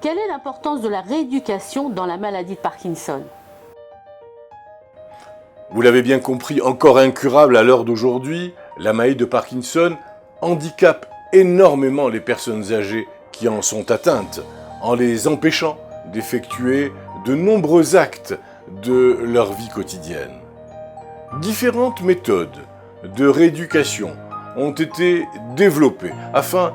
Quelle est l'importance de la rééducation dans la maladie de Parkinson? Vous l'avez bien compris, encore incurable à l'heure d'aujourd'hui, la maladie de Parkinson handicape énormément les personnes âgées qui en sont atteintes, en les empêchant d'effectuer de nombreux actes de leur vie quotidienne. Différentes méthodes de rééducation ont été développées afin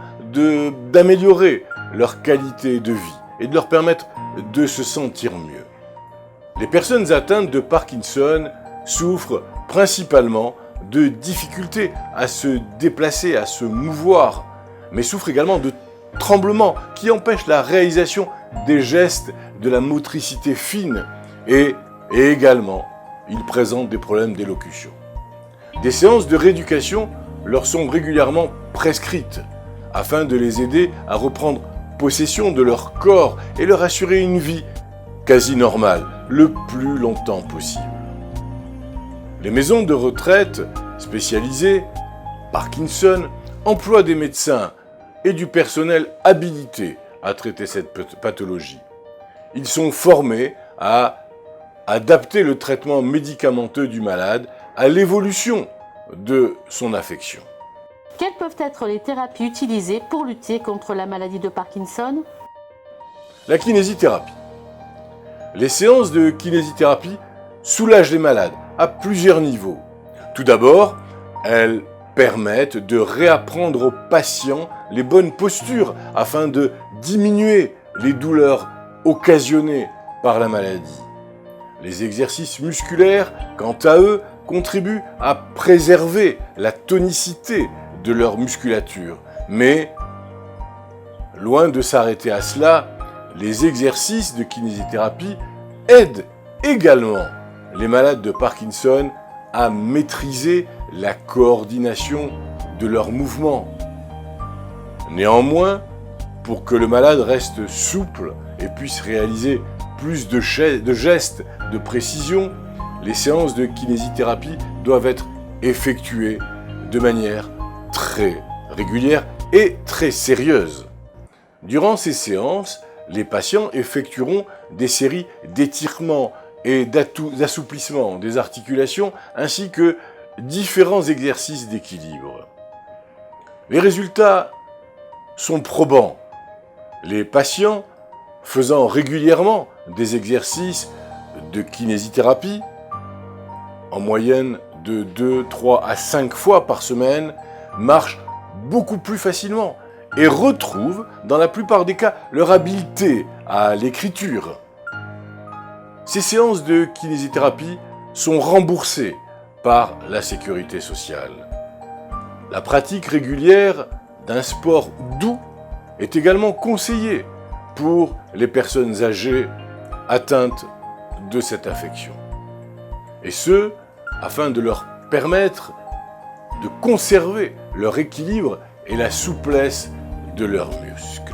d'améliorer leur qualité de vie et de leur permettre de se sentir mieux. Les personnes atteintes de Parkinson souffrent principalement de difficultés à se déplacer, à se mouvoir, mais souffrent également de tremblements qui empêchent la réalisation des gestes, de la motricité fine et également, ils présentent des problèmes d'élocution. Des séances de rééducation leur sont régulièrement prescrites afin de les aider à reprendre possession de leur corps et leur assurer une vie quasi normale le plus longtemps possible. Les maisons de retraite spécialisées, Parkinson, emploient des médecins et du personnel habilité à traiter cette pathologie. Ils sont formés à adapter le traitement médicamenteux du malade à l'évolution de son affection. Quelles peuvent être les thérapies utilisées pour lutter contre la maladie de Parkinson? La kinésithérapie. Les séances de kinésithérapie soulagent les malades à plusieurs niveaux. Tout d'abord, elles permettent de réapprendre aux patients les bonnes postures afin de diminuer les douleurs occasionnées par la maladie. Les exercices musculaires, quant à eux, contribuent à préserver la tonicité de leur musculature. Mais, loin de s'arrêter à cela, les exercices de kinésithérapie aident également les malades de Parkinson à maîtriser la coordination de leurs mouvements. Néanmoins, pour que le malade reste souple et puisse réaliser plus de gestes de précision, les séances de kinésithérapie doivent être effectuées de manière très régulière et très sérieuse. Durant ces séances, les patients effectueront des séries d'étirements et d'assouplissements des articulations ainsi que différents exercices d'équilibre. Les résultats sont probants. Les patients faisant régulièrement des exercices de kinésithérapie, en moyenne de 2, 3 à 5 fois par semaine, marchent beaucoup plus facilement et retrouvent, dans la plupart des cas, leur habileté à l'écriture. Ces séances de kinésithérapie sont remboursées par la sécurité sociale. La pratique régulière d'un sport doux est également conseillée pour les personnes âgées atteintes de cette affection. Et ce, afin de leur permettre de conserver leur équilibre et la souplesse de leurs muscles.